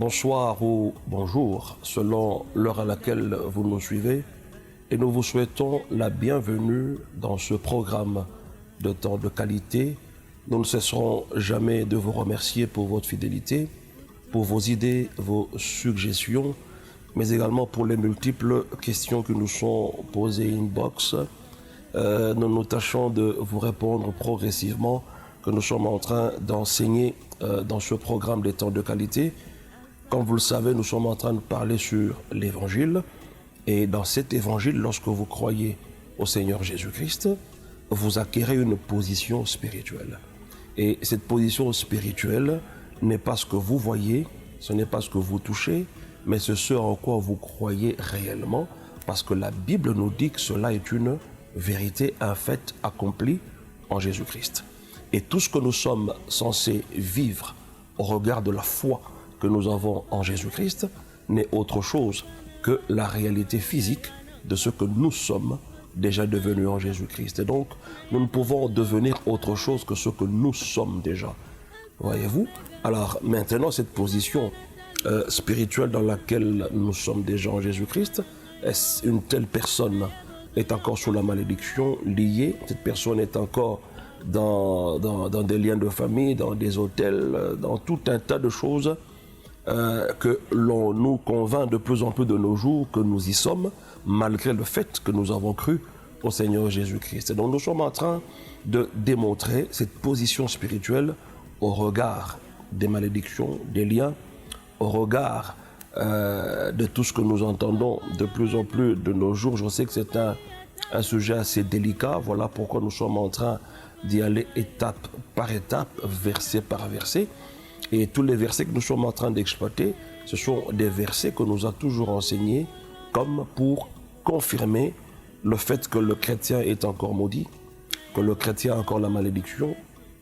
bonsoir ou bonjour, selon l'heure à laquelle vous nous suivez, et nous vous souhaitons la bienvenue dans ce programme de temps de qualité. Nous ne cesserons jamais de vous remercier pour votre fidélité, pour vos idées, vos suggestions, mais également pour les multiples questions qui nous sont posées inbox. Nous nous tâchons de vous répondre progressivement, que nous sommes en train d'enseigner dans ce programme des temps de qualité. Comme vous le savez, nous sommes en train de parler sur l'évangile. Et dans cet évangile, lorsque vous croyez au Seigneur Jésus-Christ, vous acquérez une position spirituelle. Et cette position spirituelle n'est pas ce que vous voyez, ce n'est pas ce que vous touchez, mais c'est ce en quoi vous croyez réellement, parce que la Bible nous dit que cela est une vérité, un fait accompli en Jésus-Christ. Et tout ce que nous sommes censés vivre au regard de la foi que nous avons en Jésus-Christ n'est autre chose que la réalité physique de ce que nous sommes déjà devenus en Jésus-Christ. Et donc, nous ne pouvons devenir autre chose que ce que nous sommes déjà. Voyez-vous? Alors, maintenant, cette position spirituelle dans laquelle nous sommes déjà en Jésus-Christ, est-ce une telle personne est encore sous la malédiction liée, cette personne est encore dans des liens de famille, dans des hôtels, dans tout un tas de choses que l'on nous convainc de plus en plus de nos jours que nous y sommes, malgré le fait que nous avons cru au Seigneur Jésus-Christ. Et donc nous sommes en train de démontrer cette position spirituelle au regard des malédictions, des liens, au regard de tout ce que nous entendons de plus en plus de nos jours. Je sais que c'est un sujet assez délicat, voilà pourquoi nous sommes en train d'y aller étape par étape, verset par verset. Et tous les versets que nous sommes en train d'exploiter, ce sont des versets que nous a toujours enseignés comme pour confirmer le fait que le chrétien est encore maudit, que le chrétien a encore la malédiction,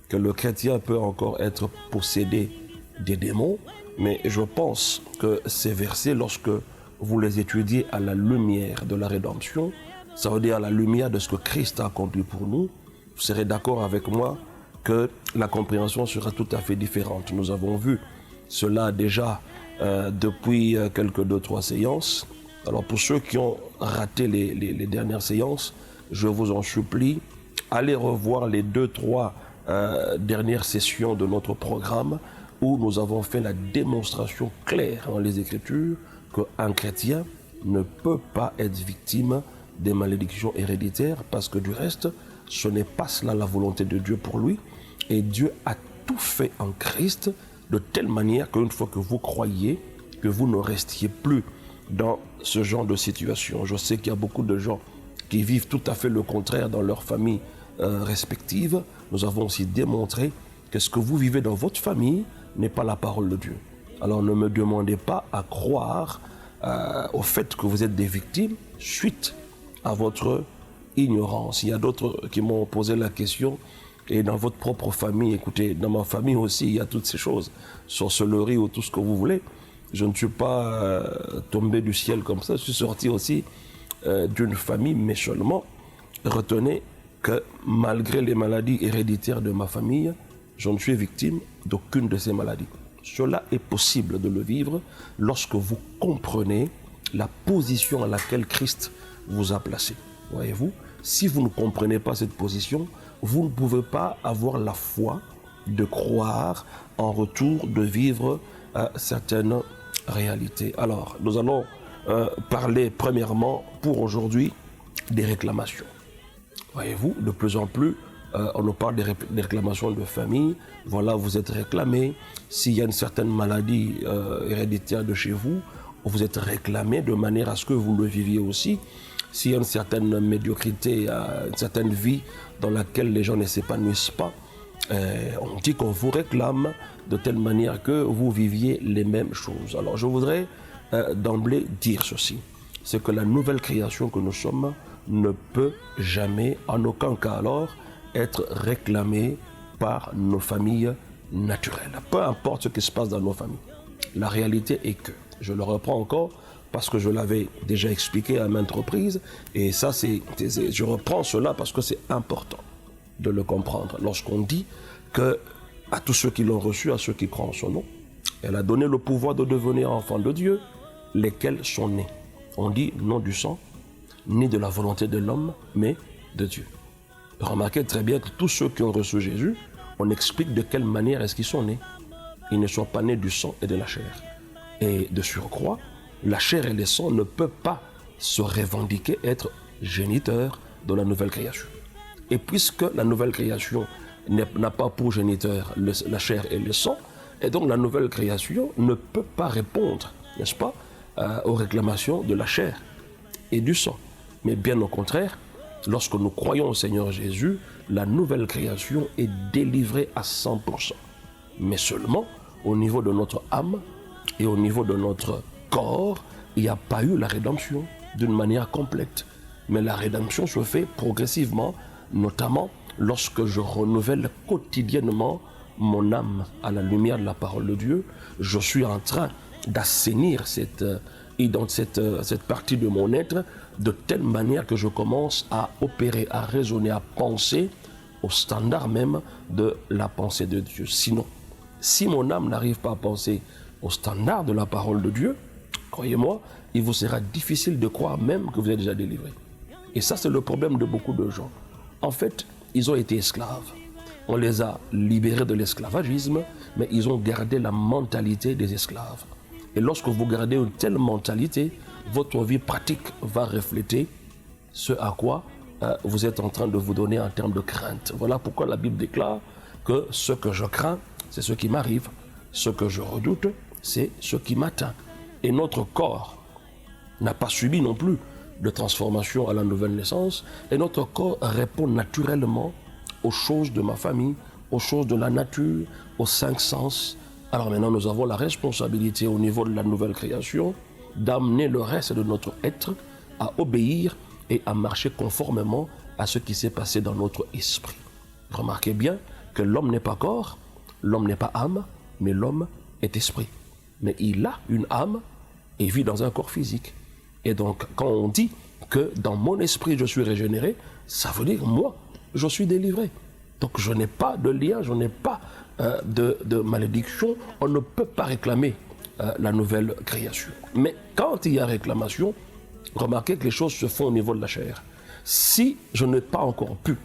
que le chrétien peut encore être possédé des démons. Mais je pense que ces versets, lorsque vous les étudiez à la lumière de la rédemption, ça veut dire à la lumière de ce que Christ a accompli pour nous, vous serez d'accord avec moi que la compréhension sera tout à fait différente. Nous avons vu cela déjà depuis quelques 2-3 séances. Alors pour ceux qui ont raté les dernières séances, je vous en supplie, allez revoir les 2-3 dernières sessions de notre programme où nous avons fait la démonstration claire dans les Écritures qu'un chrétien ne peut pas être victime des malédictions héréditaires parce que du reste, ce n'est pas cela la volonté de Dieu pour lui. Et Dieu a tout fait en Christ de telle manière qu'une fois que vous croyez, que vous ne restiez plus dans ce genre de situation. Je sais qu'il y a beaucoup de gens qui vivent tout à fait le contraire dans leur famille respective. Nous avons aussi démontré que ce que vous vivez dans votre famille n'est pas la parole de Dieu. Alors ne me demandez pas à croire au fait que vous êtes des victimes suite à votre ignorance. Il y a d'autres qui m'ont posé la question, et dans votre propre famille, écoutez, dans ma famille aussi, il y a toutes ces choses, sorcellerie ou tout ce que vous voulez. Je ne suis pas tombé du ciel comme ça, je suis sorti aussi d'une famille, mais seulement, retenez que malgré les maladies héréditaires de ma famille, je ne suis victime d'aucune de ces maladies. Cela est possible de le vivre lorsque vous comprenez la position à laquelle Christ vous a placé. Voyez-vous, si vous ne comprenez pas cette position, vous ne pouvez pas avoir la foi de croire en retour, de vivre certaines réalités. Alors, nous allons parler premièrement pour aujourd'hui des réclamations. Voyez-vous, de plus en plus, on nous parle des réclamations de famille. Voilà, vous êtes réclamé. S'il y a une certaine maladie héréditaire de chez vous, vous êtes réclamé de manière à ce que vous le viviez aussi. S'il y a une certaine médiocrité, une certaine vie dans laquelle les gens ne s'épanouissent pas, on dit qu'on vous réclame de telle manière que vous viviez les mêmes choses. Alors je voudrais d'emblée dire ceci, c'est que la nouvelle création que nous sommes ne peut jamais, en aucun cas alors, être réclamée par nos familles naturelles. Peu importe ce qui se passe dans nos familles. La réalité est que, je le reprends encore, parce que je l'avais déjà expliqué à maintes reprises, et ça, je reprends cela parce que c'est important de le comprendre. Lorsqu'on dit que à tous ceux qui l'ont reçu, à ceux qui croient en son nom, Elle a donné le pouvoir de devenir enfants de Dieu, lesquels sont nés. On dit non du sang, ni de la volonté de l'homme, mais de Dieu. Remarquez très bien que tous ceux qui ont reçu Jésus, on explique de quelle manière est-ce qu'ils sont nés. Ils ne sont pas nés du sang et de la chair. Et de surcroît, la chair et le sang ne peuvent pas se revendiquer être géniteurs de la nouvelle création. Et puisque la nouvelle création n'a pas pour géniteur la chair et le sang, et donc la nouvelle création ne peut pas répondre, n'est-ce pas, aux réclamations de la chair et du sang. Mais bien au contraire, lorsque nous croyons au Seigneur Jésus, la nouvelle création est délivrée à 100%. Mais seulement au niveau de notre âme et au niveau de notre corps, il n'y a pas eu la rédemption d'une manière complète. Mais la rédemption se fait progressivement, notamment lorsque je renouvelle quotidiennement mon âme à la lumière de la parole de Dieu. Je suis en train d'assainir cette partie de mon être de telle manière que je commence à opérer, à raisonner, à penser au standard même de la pensée de Dieu. Sinon, si mon âme n'arrive pas à penser au standard de la parole de Dieu, croyez-moi, il vous sera difficile de croire même que vous êtes déjà délivré. Et ça, c'est le problème de beaucoup de gens. En fait, ils ont été esclaves. On les a libérés de l'esclavagisme, mais ils ont gardé la mentalité des esclaves. Et lorsque vous gardez une telle mentalité, votre vie pratique va refléter ce à quoi vous êtes en train de vous donner en termes de crainte. Voilà pourquoi la Bible déclare que ce que je crains, c'est ce qui m'arrive. Ce que je redoute, c'est ce qui m'atteint. Et notre corps n'a pas subi non plus de transformation à la nouvelle naissance. Et notre corps répond naturellement aux choses de ma famille, aux choses de la nature, aux 5 sens. Alors maintenant, nous avons la responsabilité au niveau de la nouvelle création d'amener le reste de notre être à obéir et à marcher conformément à ce qui s'est passé dans notre esprit. Remarquez bien que l'homme n'est pas corps, l'homme n'est pas âme, mais l'homme est esprit. Mais il a une âme et vit dans un corps physique. Et donc, quand on dit que dans mon esprit je suis régénéré, ça veut dire moi, je suis délivré. Donc je n'ai pas de lien, je n'ai pas de malédiction. On ne peut pas réclamer la nouvelle création. Mais quand il y a réclamation, remarquez que les choses se font au niveau de la chair. Si je n'ai pas encore pu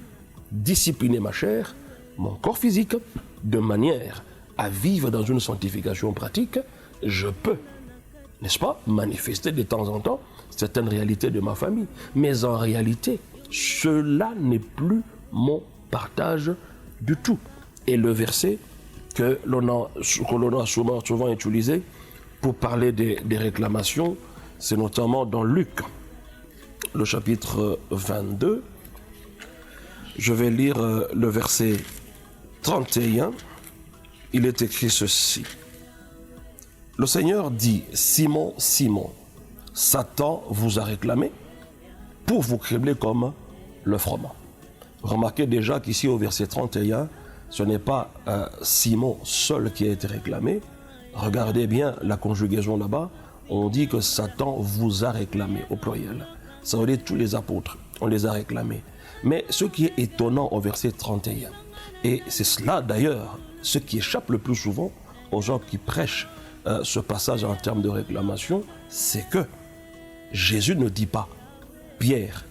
discipliner ma chair, mon corps physique, de manière à vivre dans une sanctification pratique, je peux, n'est-ce pas, manifester de temps en temps certaines réalités de ma famille. Mais en réalité, cela n'est plus mon partage du tout. Et le verset que l'on a souvent utilisé pour parler des réclamations, c'est notamment dans Luc, le chapitre 22. Je vais lire le verset 31. Il est écrit ceci. Le Seigneur dit, Simon, Simon, Satan vous a réclamé pour vous cribler comme le froment. Remarquez déjà qu'ici au verset 31, ce n'est pas Simon seul qui a été réclamé. Regardez bien la conjugaison là-bas. On dit que Satan vous a réclamé au pluriel. Ça veut dire tous les apôtres, on les a réclamés. Mais ce qui est étonnant au verset 31, et c'est cela d'ailleurs, ce qui échappe le plus souvent aux gens qui prêchent ce passage en termes de réclamation, c'est que Jésus ne dit pas Pierre,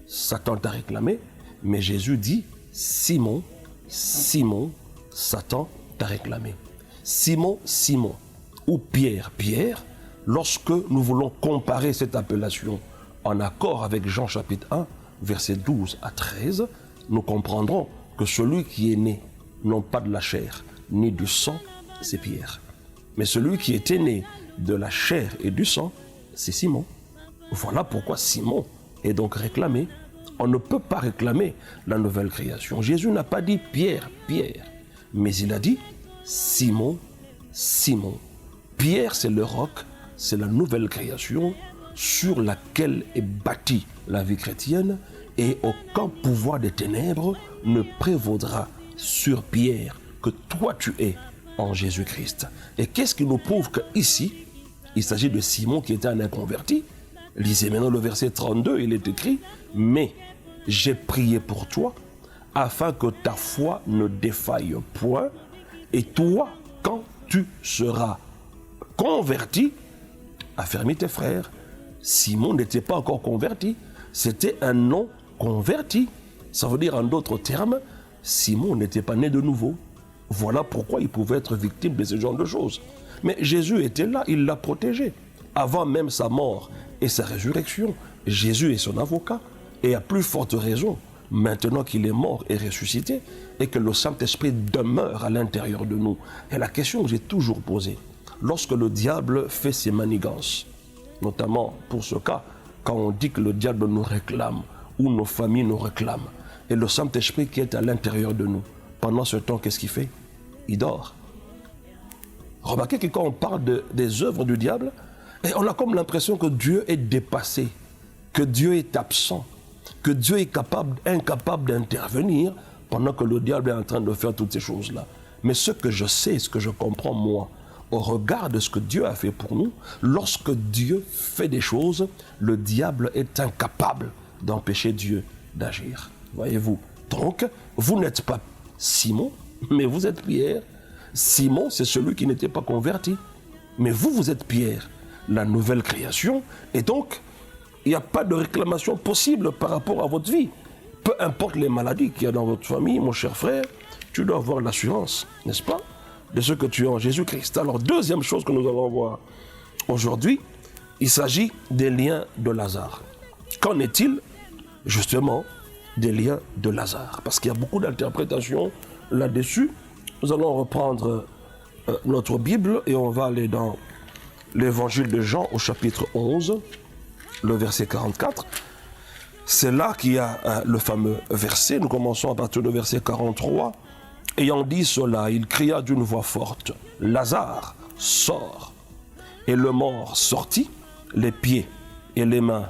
Satan t'a réclamé, mais Jésus dit Simon, Satan t'a réclamé. Simon, ou Pierre, lorsque nous voulons comparer cette appellation en accord avec Jean chapitre 1, versets 12 à 13, nous comprendrons que celui qui est né, non pas de la chair, ni du sang, c'est Pierre. Mais celui qui était né de la chair et du sang, c'est Simon. Voilà pourquoi Simon est donc réclamé. On ne peut pas réclamer la nouvelle création. Jésus n'a pas dit Pierre, mais il a dit Simon. Pierre, c'est le roc, c'est la nouvelle création sur laquelle est bâtie la vie chrétienne, et aucun pouvoir des ténèbres ne prévaudra sur Pierre que toi tu es en Jésus-Christ. Et qu'est-ce qui nous prouve qu'ici, il s'agit de Simon qui était un inconverti? Lisez maintenant le verset 32, il est écrit « Mais j'ai prié pour toi, afin que ta foi ne défaille point, et toi, quand tu seras converti, affermis tes frères. Simon n'était pas encore converti, c'était un non converti. Ça veut dire en d'autres termes, Simon n'était pas né de nouveau. Voilà pourquoi il pouvait être victime de ce genre de choses. Mais Jésus était là, il l'a protégé. Avant même sa mort et sa résurrection, Jésus est son avocat. Et à plus forte raison, maintenant qu'il est mort et ressuscité, et que le Saint-Esprit demeure à l'intérieur de nous. Et la question que j'ai toujours posée, lorsque le diable fait ses manigances, notamment pour ce cas, quand on dit que le diable nous réclame, ou nos familles nous réclament, et le Saint-Esprit qui est à l'intérieur de nous, pendant ce temps, qu'est-ce qu'il fait? Il dort. Remarquez que quand on parle des œuvres du diable, on a comme l'impression que Dieu est dépassé, que Dieu est absent, que Dieu est incapable d'intervenir pendant que le diable est en train de faire toutes ces choses-là. Mais ce que je sais, ce que je comprends moi, au regard de ce que Dieu a fait pour nous, lorsque Dieu fait des choses, le diable est incapable d'empêcher Dieu d'agir. Voyez-vous? Donc, vous n'êtes pas Simon, mais vous êtes Pierre. Simon, c'est celui qui n'était pas converti. Mais vous êtes Pierre, la nouvelle création. Et donc, il n'y a pas de réclamation possible par rapport à votre vie. Peu importe les maladies qu'il y a dans votre famille, mon cher frère, tu dois avoir l'assurance, n'est-ce pas, de ce que tu es en Jésus-Christ. Alors, deuxième chose que nous allons voir aujourd'hui, il s'agit des liens de Lazare. Qu'en est-il, justement, des liens de Lazare? Parce qu'il y a beaucoup d'interprétations là-dessus. Nous allons reprendre notre Bible et on va aller dans l'évangile de Jean au chapitre 11, le verset 44. C'est là qu'il y a le fameux verset. Nous commençons à partir du verset 43. Ayant dit cela, il cria d'une voix forte, « Lazare, sors !» Et le mort sortit, les pieds et les mains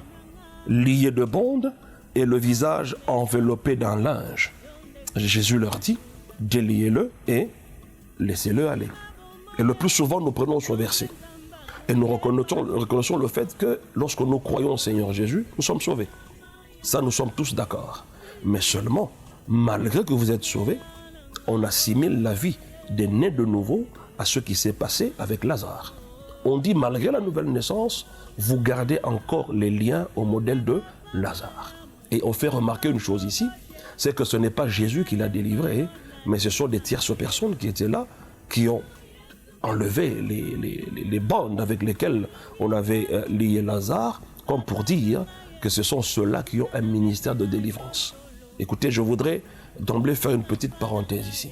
liés de bandes et le visage enveloppé d'un linge. Jésus leur dit, « Déliez-le et laissez-le aller. » Et le plus souvent, nous prenons ce verset. Et nous reconnaissons le fait que lorsque nous croyons au Seigneur Jésus, nous sommes sauvés. Ça, nous sommes tous d'accord. Mais seulement, malgré que vous êtes sauvés, on assimile la vie des nés de nouveau à ce qui s'est passé avec Lazare. On dit, malgré la nouvelle naissance, vous gardez encore les liens au modèle de Lazare. Et on fait remarquer une chose ici, c'est que ce n'est pas Jésus qui l'a délivré, mais ce sont des tierces personnes qui étaient là, qui ont enlevé les bandes avec lesquelles on avait lié Lazare, comme pour dire que ce sont ceux-là qui ont un ministère de délivrance. Écoutez, je voudrais d'emblée faire une petite parenthèse ici.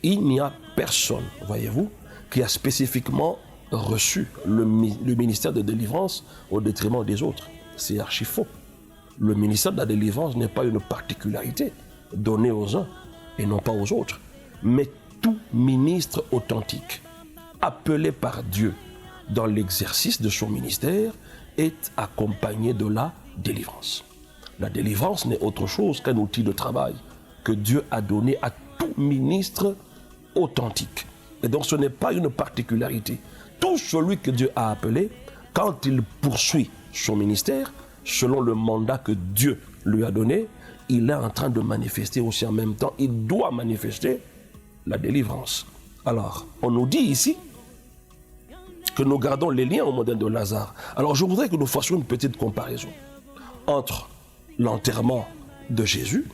Il n'y a personne, voyez-vous, qui a spécifiquement reçu le ministère de délivrance au détriment des autres. C'est archi faux. Le ministère de la délivrance n'est pas une particularité donnée aux uns et non pas aux autres. Mais tout ministre authentique, appelé par Dieu dans l'exercice de son ministère, est accompagné de la délivrance. La délivrance n'est autre chose qu'un outil de travail que Dieu a donné à tout ministre authentique. Et donc ce n'est pas une particularité. Tout celui que Dieu a appelé, quand il poursuit son ministère, selon le mandat que Dieu lui a donné, il est en train de manifester aussi en même temps, il doit manifester la délivrance. Alors, on nous dit ici que nous gardons les liens au modèle de Lazare. Alors je voudrais que nous fassions une petite comparaison entre l'enterrement de Jésus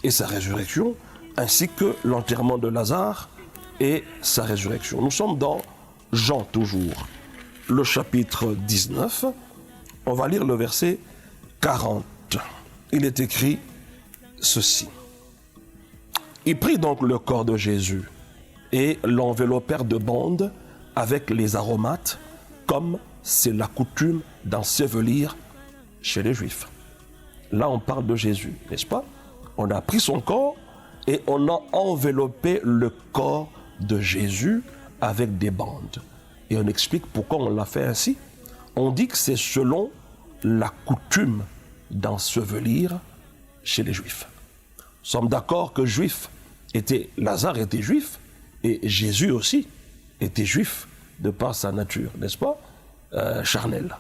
et sa résurrection, ainsi que l'enterrement de Lazare et sa résurrection. Nous sommes dans Jean toujours, le chapitre 19. On va lire le verset 40. Il est écrit ceci. Ils prirent donc le corps de Jésus et l'enveloppèrent de bandes avec les aromates, comme c'est la coutume d'ensevelir chez les Juifs. Là, on parle de Jésus, n'est-ce pas? On a pris son corps et on a enveloppé le corps de Jésus avec des bandes. Et on explique pourquoi on l'a fait ainsi. On dit que c'est selon la coutume d'ensevelir chez les Juifs. Nous sommes d'accord que Lazare était juif et Jésus aussi était juif de par sa nature, n'est-ce pas, charnelle.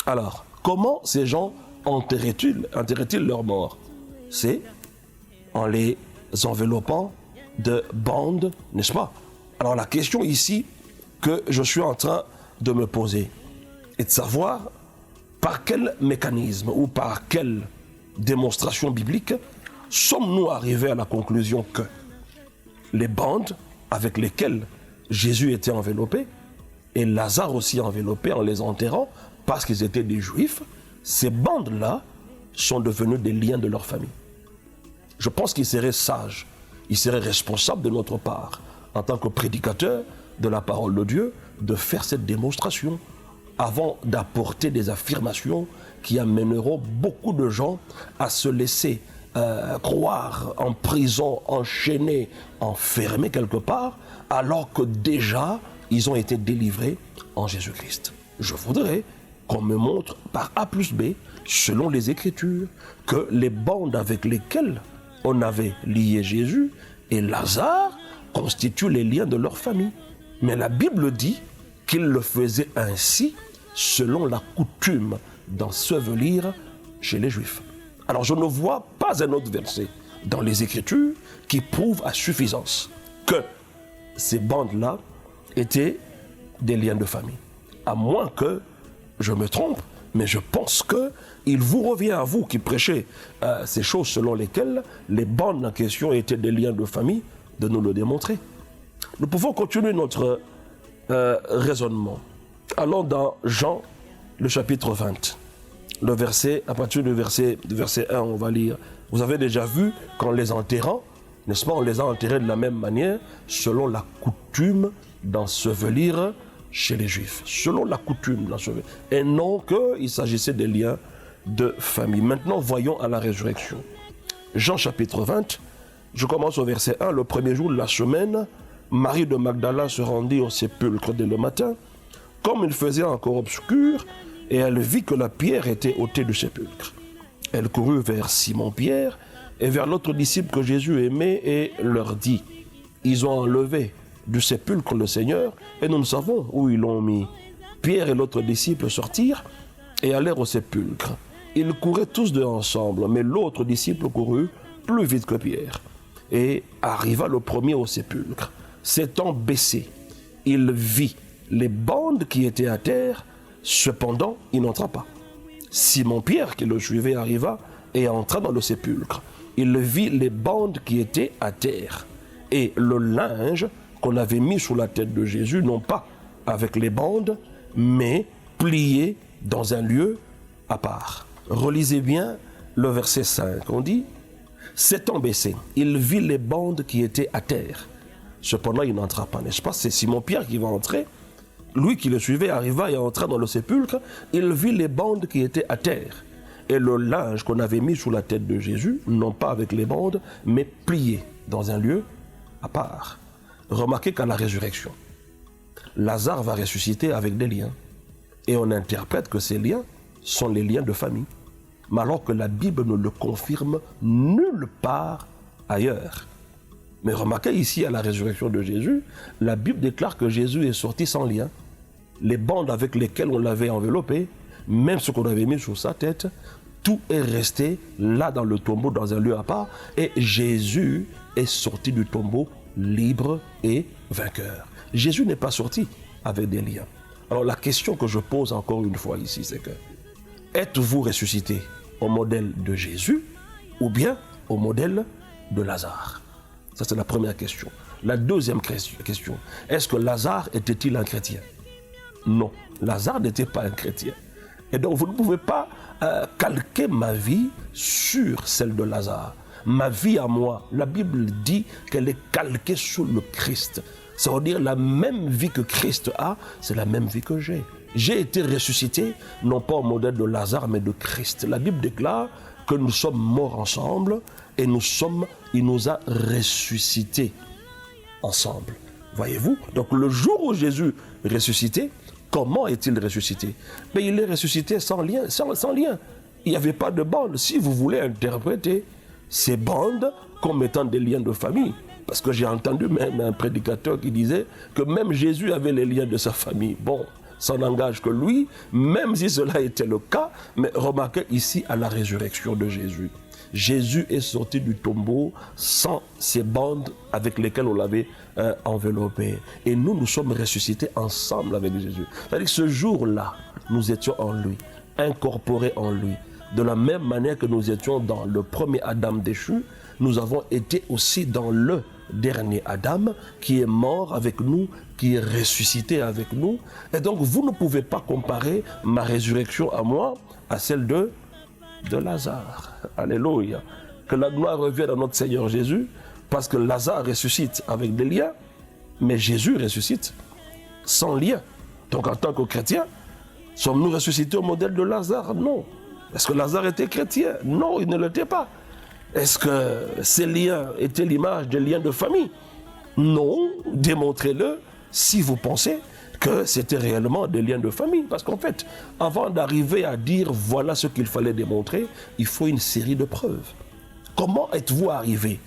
Alors, comment ces gens enterraient-ils leurs morts? C'est en les enveloppant de bandes, n'est-ce pas? Alors la question ici que je suis en train de me poser est de savoir par quel mécanisme ou par quelle démonstration biblique sommes-nous arrivés à la conclusion que les bandes avec lesquelles Jésus était enveloppé et Lazare aussi enveloppé en les enterrant parce qu'ils étaient des Juifs, ces bandes-là sont devenues des liens de leur famille. Je pense qu'il serait sage, il serait responsable de notre part, en tant que prédicateur de la parole de Dieu, de faire cette démonstration avant d'apporter des affirmations qui amèneront beaucoup de gens à se laisser croire en prison, enchaînés, enfermés quelque part, alors que déjà ils ont été délivrés en Jésus-Christ. Je voudrais qu'on me montre par A plus B, selon les Écritures, que les bandes avec lesquelles on avait lié Jésus et Lazare constituent les liens de leur famille. Mais la Bible dit qu'il le faisait ainsi selon la coutume d'ensevelir chez les Juifs. Alors je ne vois pas un autre verset dans les Écritures qui prouve à suffisance que ces bandes-là étaient des liens de famille. À moins que je me trompe, mais je pense qu'il vous revient à vous qui prêchez ces choses selon lesquelles les bandes en question étaient des liens de famille, de nous le démontrer. Nous pouvons continuer notre raisonnement. Allons dans Jean, le chapitre 20. Le verset, à partir du verset 1, on va lire. Vous avez déjà vu qu'en les enterrant, n'est-ce pas, on les a enterrés de la même manière, selon la coutume d'ensevelir chez les Juifs. Selon la coutume d'ensevelir. Et non qu'il s'agissait des liens de famille. Maintenant, voyons à la résurrection. Jean chapitre 20, je commence au verset 1. Le premier jour de la semaine, Marie de Magdala se rendit au sépulcre dès le matin, comme il faisait encore obscur, et elle vit que la pierre était ôtée du sépulcre. Elle courut vers Simon-Pierre et vers l'autre disciple que Jésus aimait et leur dit, « Ils ont enlevé du sépulcre le Seigneur et nous ne savons où ils l'ont mis. » Pierre et l'autre disciple sortirent et allèrent au sépulcre. Ils couraient tous deux ensemble, mais l'autre disciple courut plus vite que Pierre et arriva le premier au sépulcre. S'étant baissé, il vit les bandes qui étaient à terre. Cependant, il n'entra pas. Simon-Pierre, qui le suivait, arriva et entra dans le sépulcre. Il vit les bandes qui étaient à terre et le linge qu'on avait mis sous la tête de Jésus, non pas avec les bandes, mais plié dans un lieu à part. Relisez bien le verset 5. On dit, s'étant baissé, il vit les bandes qui étaient à terre. Cependant, il n'entra pas, n'est-ce pas? C'est Simon-Pierre qui va entrer. Lui qui le suivait arriva et entra dans le sépulcre. Il vit les bandes qui étaient à terre et le linge qu'on avait mis sous la tête de Jésus, non pas avec les bandes, mais plié dans un lieu à part. Remarquez qu'à la résurrection, Lazare va ressusciter avec des liens. Et on interprète que ces liens sont les liens de famille. Mais alors que la Bible ne le confirme nulle part ailleurs. Mais remarquez ici à la résurrection de Jésus, la Bible déclare que Jésus est sorti sans lien. Les bandes avec lesquelles on l'avait enveloppé, même ce qu'on avait mis sur sa tête, tout est resté là dans le tombeau, dans un lieu à part. Et Jésus est sorti du tombeau libre et vainqueur. Jésus n'est pas sorti avec des liens. Alors la question que je pose encore une fois ici, c'est que, êtes-vous ressuscité au modèle de Jésus ou bien au modèle de Lazare? Ça, c'est la première question. La deuxième question, est-ce que Lazare était-il un chrétien? Non, Lazare n'était pas un chrétien. Et donc, vous ne pouvez pas calquer ma vie sur celle de Lazare. Ma vie à moi, la Bible dit qu'elle est calquée sur le Christ. Ça veut dire la même vie que Christ a, c'est la même vie que j'ai. J'ai été ressuscité, non pas au modèle de Lazare, mais de Christ. La Bible déclare que nous sommes morts ensemble et il nous a ressuscités ensemble. Voyez-vous? Donc le jour où Jésus est ressuscité, comment est-il ressuscité? Mais il est ressuscité sans lien, sans lien. Il n'y avait pas de bande. Si vous voulez interpréter ces bandes comme étant des liens de famille, parce que j'ai entendu même un prédicateur qui disait que même Jésus avait les liens de sa famille. Bon, ça n'engage que lui, même si cela était le cas, mais remarquez ici à la résurrection de Jésus. Jésus est sorti du tombeau sans ces bandes avec lesquelles on l'avait enveloppé. Et nous sommes ressuscités ensemble avec Jésus. C'est-à-dire que ce jour-là, nous étions en lui, incorporés en lui. De la même manière que nous étions dans le premier Adam déchu, nous avons été aussi dans le dernier Adam qui est mort avec nous, qui est ressuscité avec nous. Et donc vous ne pouvez pas comparer ma résurrection à moi à celle de Lazare. Alléluia. Que la gloire revienne à notre Seigneur Jésus, parce que Lazare ressuscite avec des liens, mais Jésus ressuscite sans lien. Donc en tant que chrétien, sommes-nous ressuscités au modèle de Lazare? Non. Est-ce que Lazare était chrétien? Non, il ne l'était pas. Est-ce que ces liens étaient l'image des liens de famille? Non, démontrez-le si vous pensez que c'était réellement des liens de famille. Parce qu'en fait, avant d'arriver à dire voilà ce qu'il fallait démontrer, il faut une série de preuves. Comment êtes-vous arrivé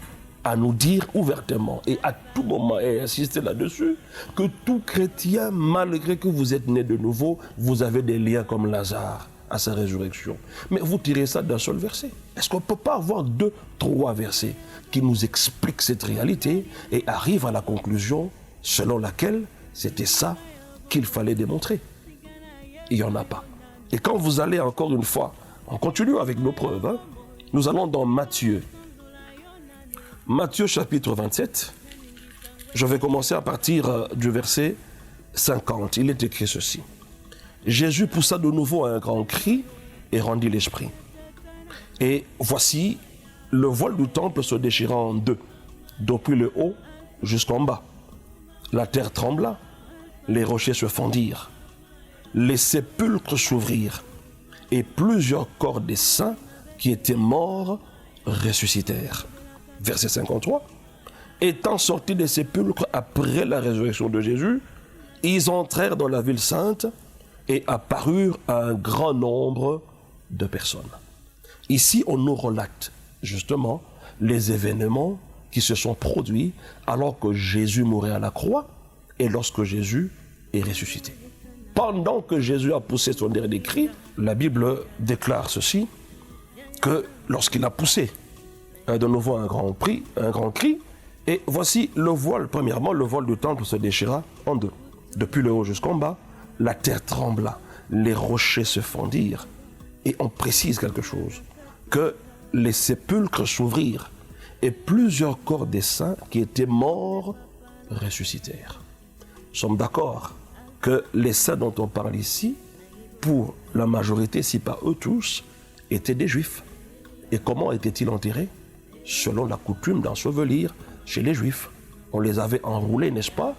à nous dire ouvertement et à tout moment, et insister là-dessus, que tout chrétien, malgré que vous êtes né de nouveau, vous avez des liens comme Lazare à sa résurrection? Mais vous tirez ça d'un seul verset. Est-ce qu'on ne peut pas avoir 2, 3 versets qui nous expliquent cette réalité et arrivent à la conclusion selon laquelle c'était ça qu'il fallait démontrer? Il n'y en a pas. Et quand vous allez encore une fois, on continue avec nos preuves, hein? Nous allons dans Matthieu. Matthieu chapitre 27. Je vais commencer à partir du verset 50. Il est écrit ceci. Jésus poussa de nouveau un grand cri et rendit l'esprit. Et voici le voile du temple se déchirant en 2, depuis le haut jusqu'en bas. La terre trembla, les rochers se fendirent, les sépulcres s'ouvrirent, et plusieurs corps des saints qui étaient morts ressuscitèrent. Verset 53. Étant sortis des sépulcres après la résurrection de Jésus, ils entrèrent dans la ville sainte et apparurent à un grand nombre de personnes. Ici, on nous relate justement les événements qui se sont produits alors que Jésus mourait à la croix et lorsque Jésus est ressuscité. Pendant que Jésus a poussé son dernier cri, la Bible déclare ceci, que lorsqu'il a poussé de nouveau un grand cri, et voici le voile, premièrement, le voile du temple se déchira en 2. Depuis le haut jusqu'en bas, la terre trembla, les rochers se fendirent. Et on précise quelque chose, que les sépulcres s'ouvrirent et plusieurs corps des saints qui étaient morts ressuscitèrent. Nous sommes d'accord que les saints dont on parle ici, pour la majorité, si pas eux tous, étaient des juifs. Et comment étaient-ils enterrés? Selon la coutume d'ensevelir chez les juifs. On les avait enroulés, n'est-ce pas,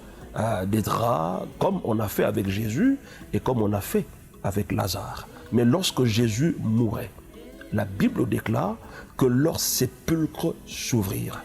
des draps, comme on a fait avec Jésus et comme on a fait avec Lazare. Mais lorsque Jésus mourait, la Bible déclare que leurs sépulcres s'ouvrirent.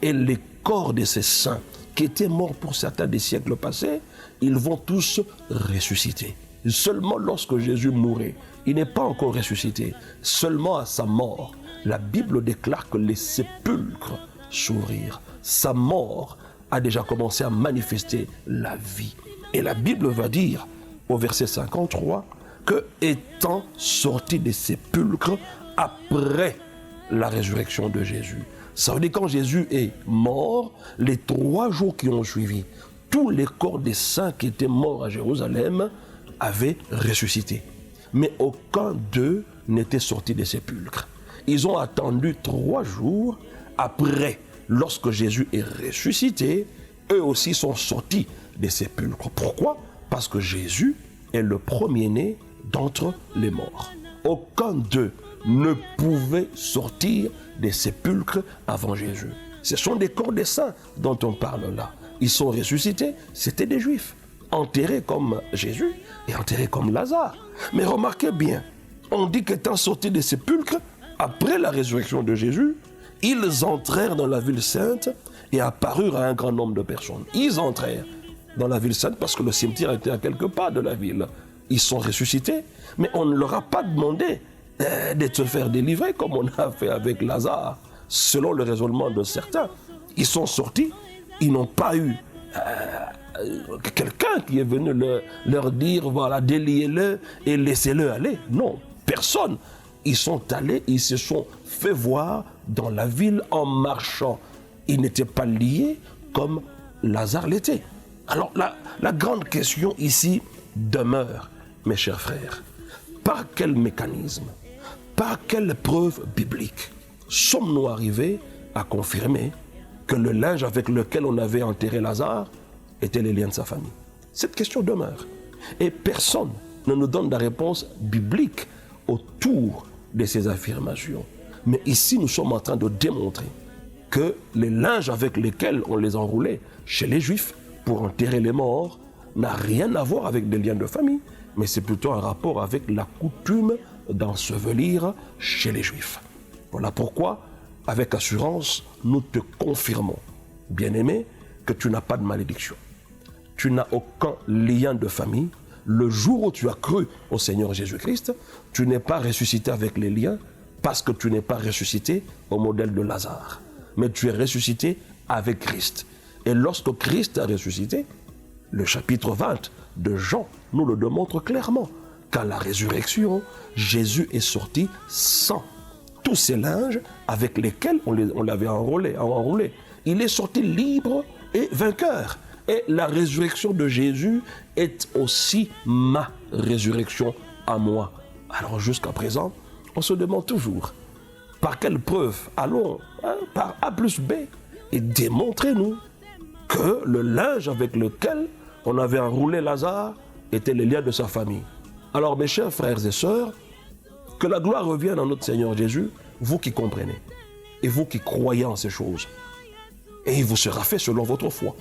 Et les corps de ces saints, qui étaient morts pour certains des siècles passés, ils vont tous ressusciter. Seulement lorsque Jésus mourait, il n'est pas encore ressuscité. Seulement à sa mort, la Bible déclare que les sépulcres s'ouvrirent. Sa mort a déjà commencé à manifester la vie. Et la Bible va dire, au verset 53, que étant sortis des sépulcres après la résurrection de Jésus. Ça veut dire quand Jésus est mort, les 3 jours qui ont suivi, tous les corps des saints qui étaient morts à Jérusalem avaient ressuscité. Mais aucun d'eux n'était sorti des sépulcres. Ils ont attendu 3 jours après, lorsque Jésus est ressuscité, eux aussi sont sortis des sépulcres. Pourquoi? Parce que Jésus est le premier-né d'entre les morts. Aucun d'eux ne pouvait sortir des sépulcres avant Jésus. Ce sont des corps des saints dont on parle là. Ils sont ressuscités, c'était des Juifs, enterrés comme Jésus et enterrés comme Lazare. Mais remarquez bien, on dit qu'étant sortis des sépulcres, après la résurrection de Jésus, ils entrèrent dans la ville sainte et apparurent à un grand nombre de personnes. Ils entrèrent dans la ville sainte parce que le cimetière était à quelques pas de la ville. Ils sont ressuscités, mais on ne leur a pas demandé de se faire délivrer comme on a fait avec Lazare, selon le raisonnement de certains. Ils sont sortis, ils n'ont pas eu quelqu'un qui est venu leur dire, voilà, déliez-le et laissez-le aller. Non, personne. ils sont allés, ils se sont fait voir dans la ville en marchant. Ils n'étaient pas liés comme Lazare l'était. Alors la grande question ici demeure, mes chers frères. Par quel mécanisme, par quelle preuve biblique sommes-nous arrivés à confirmer que le linge avec lequel on avait enterré Lazare était les liens de sa famille? Cette question demeure. Et personne ne nous donne la réponse biblique autour de ces affirmations. Mais ici, nous sommes en train de démontrer que les linges avec lesquels on les enroulait chez les Juifs pour enterrer les morts n'a rien à voir avec des liens de famille, mais c'est plutôt un rapport avec la coutume d'ensevelir chez les Juifs. Voilà pourquoi, avec assurance, nous te confirmons, bien-aimé, que tu n'as pas de malédiction. Tu n'as aucun lien de famille. Le jour où tu as cru au Seigneur Jésus-Christ, tu n'es pas ressuscité avec les liens parce que tu n'es pas ressuscité au modèle de Lazare. Mais tu es ressuscité avec Christ. Et lorsque Christ a ressuscité, le chapitre 20 de Jean nous le démontre clairement. Qu'à la résurrection, Jésus est sorti sans tous ces linges avec lesquels on l'avait enroulé. Il est sorti libre et vainqueur. Et la résurrection de Jésus est aussi ma résurrection à moi. Alors jusqu'à présent, on se demande toujours, par quelle preuve allons par A plus B et démontrez-nous que le linge avec lequel on avait enroulé Lazare était les liens de sa famille. Alors mes chers frères et sœurs, que la gloire revienne à notre Seigneur Jésus, vous qui comprenez et vous qui croyez en ces choses. Et il vous sera fait selon votre foi.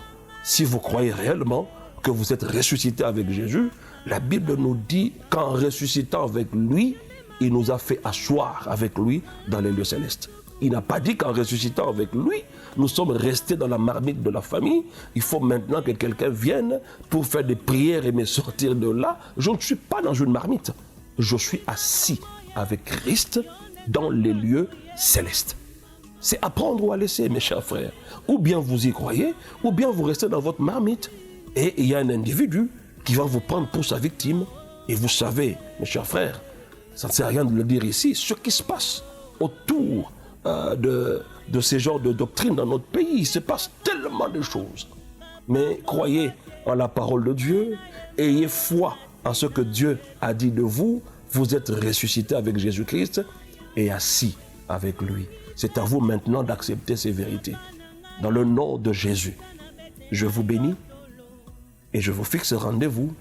Si vous croyez réellement que vous êtes ressuscité avec Jésus, la Bible nous dit qu'en ressuscitant avec lui, il nous a fait asseoir avec lui dans les lieux célestes. Il n'a pas dit qu'en ressuscitant avec lui, nous sommes restés dans la marmite de la famille. Il faut maintenant que quelqu'un vienne pour faire des prières et me sortir de là. Je ne suis pas dans une marmite. Je suis assis avec Christ dans les lieux célestes. C'est à prendre ou à laisser, mes chers frères. Ou bien vous y croyez, ou bien vous restez dans votre marmite. Et il y a un individu qui va vous prendre pour sa victime. Et vous savez, mes chers frères, ça ne sert à rien de le dire ici, ce qui se passe autour de ces genres de doctrines dans notre pays. Il se passe tellement de choses. Mais croyez en la parole de Dieu, ayez foi en ce que Dieu a dit de vous. Vous êtes ressuscité avec Jésus-Christ et assis avec lui. C'est à vous maintenant d'accepter ces vérités. Dans le nom de Jésus, je vous bénis et je vous fixe rendez-vous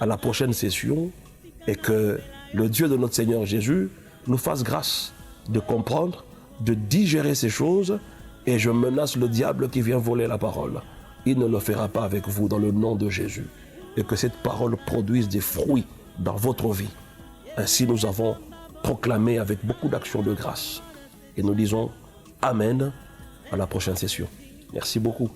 à la prochaine session et que le Dieu de notre Seigneur Jésus nous fasse grâce de comprendre, de digérer ces choses et je menace le diable qui vient voler la parole. Il ne le fera pas avec vous dans le nom de Jésus et que cette parole produise des fruits dans votre vie. Ainsi nous avons proclamé avec beaucoup d'actions de grâce. Et nous disons Amen à la prochaine session. Merci beaucoup.